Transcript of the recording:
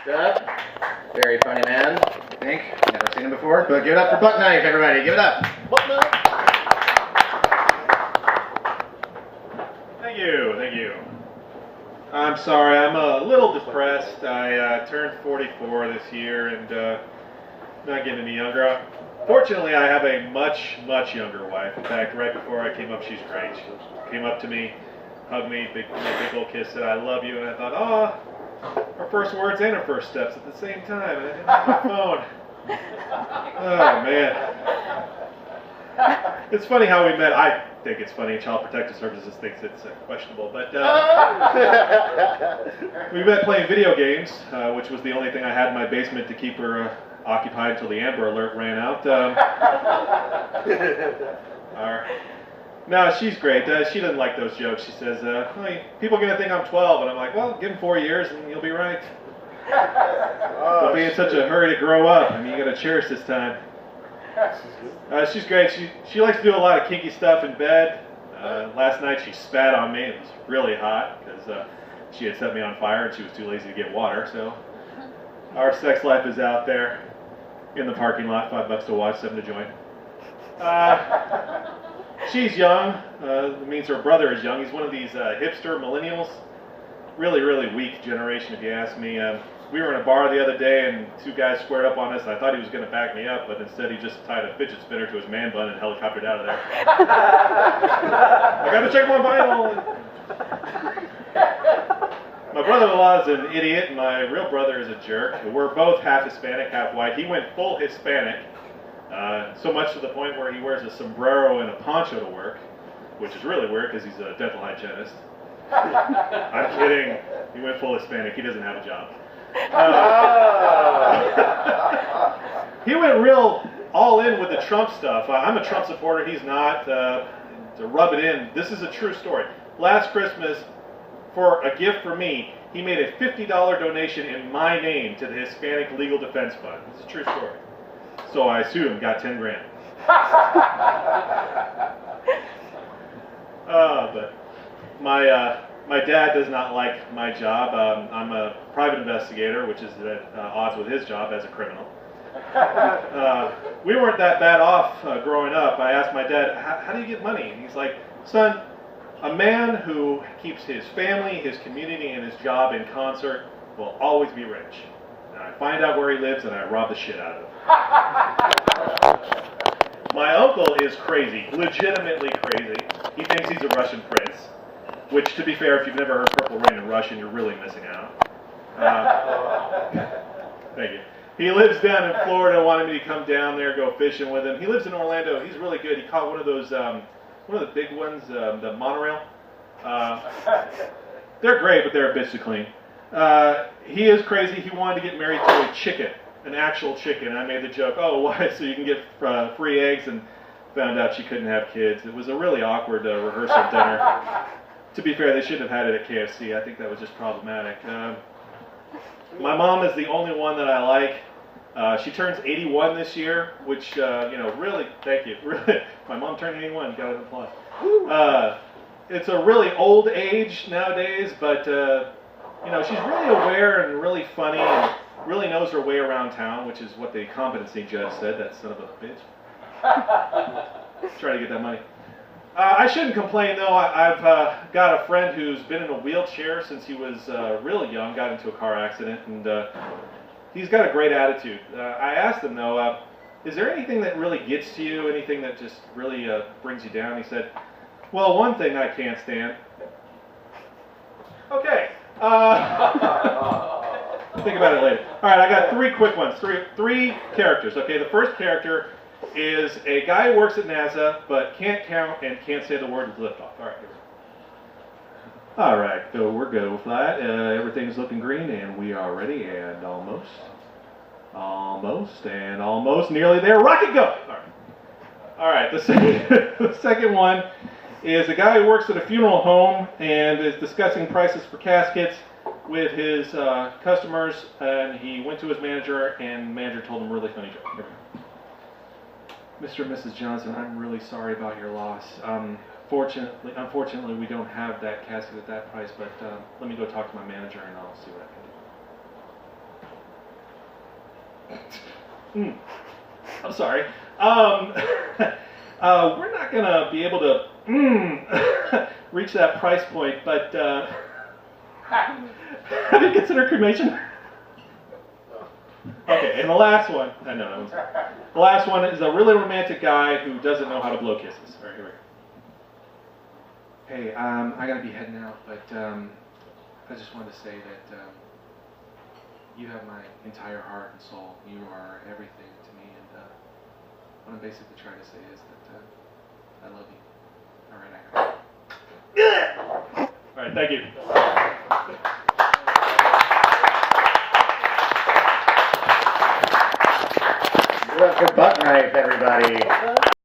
Up. Very funny man, I think. Never seen him before, but give it up for Bucknife, everybody. Give it up. Bucknife. Thank you, thank you. I'm sorry, I'm a little depressed. I turned 44 this year and not getting any younger. Fortunately, I have a much younger wife. In fact, right before I came up, she's great. She came up to me, hugged me, big old kiss, said, "I love you," and I thought, oh, her first words and her first steps at the same time, and I didn't have my phone. Oh, man. It's funny how we met. I think it's funny. Child Protective Services thinks it's questionable, but we met playing video games, which was the only thing I had in my basement to keep her occupied until the Amber Alert ran out. No, she's great. She doesn't like those jokes. She says, people are going to think I'm 12. And I'm like, well, give them 4 years and you'll be right. Don't be in such a hurry to grow up. I mean, you got to cherish this time. She's great. She likes to do a lot of kinky stuff in bed. Last night she spat on me. It was really hot because she had set me on fire and she was too lazy to get water. So our sex life is out there in the parking lot. $5 to watch, 7 to join. She's young. It means her brother is young. He's one of these hipster millennials. Really weak generation, if you ask me. We were in a bar the other day, and two guys squared up on us. I thought he was going to back me up, but instead he just tied a fidget spinner to his man bun and helicoptered out of there. I got to check my vital. My brother-in-law is an idiot, and my real brother is a jerk. We're both half Hispanic, half white. He went full Hispanic. So much to the point where he wears a sombrero and a poncho to work, which is really weird because he's a dental hygienist. I'm kidding. He went full Hispanic. He doesn't have a job. He went real all in with the Trump stuff. I'm a Trump supporter. He's not. To rub it in, this is a true story. Last Christmas, for a gift for me, he made a $50 donation in my name to the Hispanic Legal Defense Fund. It's a true story. So I sued him, got 10 grand. But my dad does not like my job. I'm a private investigator, which is at odds with his job as a criminal. We weren't that bad off growing up. I asked my dad, how do you get money? And he's like, son, a man who keeps his family, his community, and his job in concert will always be rich. And I find out where he lives and I rob the shit out of him. My uncle is crazy, legitimately crazy. He thinks he's a Russian prince, which, to be fair, if you've never heard Purple Rain in Russian, you're really missing out. Thank you. He lives down in Florida, wanted me to come down there, go fishing with him. He lives in Orlando. He's really good. He caught one of those, one of the big ones, the monorail. They're great, but they're a bitch to clean. He is crazy. He wanted to get married to a chicken. An actual chicken. I made the joke, oh, why? So you can get free eggs, and found out she couldn't have kids. It was a really awkward rehearsal dinner. To be fair, they shouldn't have had it at KFC. I think that was just problematic. My mom is the only one that I like. She turns 81 this year, which, really, thank you. Really, my mom turned 81, got an applause. It's a really old age nowadays, but, she's really aware and really funny and really knows her way around town, which is what the competency judge said, that son of a bitch. Trying to get that money. I shouldn't complain, though. I've got a friend who's been in a wheelchair since he was really young, got into a car accident, and he's got a great attitude. I asked him, though, is there anything that really gets to you, anything that just really brings you down? He said, well, one thing I can't stand. Okay. Think about it later. All right, I got three quick ones. Three characters. Okay, the first character is a guy who works at NASA but can't count and can't say the word liftoff. All right, here we go. All right, so we're go flight. Everything's looking green, and we are ready. And almost, and almost, nearly there. Rocket go! All right. The second one is a guy who works at a funeral home and is discussing prices for caskets with his customers, and he went to his manager, and the manager told him a really funny joke. Mr. and Mrs. Johnson, I'm really sorry about your loss. Unfortunately, we don't have that casket at that price, but let me go talk to my manager, and I'll see what I can do. I'm sorry. We're not going to be able to reach that price point, but have you considered cremation? Okay, and the last one, the last one is a really romantic guy who doesn't know how to blow kisses. All right, here we go. Hey, I gotta be heading out, but I just wanted to say that you have my entire heart and soul. You are everything to me, and what I'm basically trying to say is that I love you. All right, I got it. All right, thank you. Give it up for Bucknife, everybody.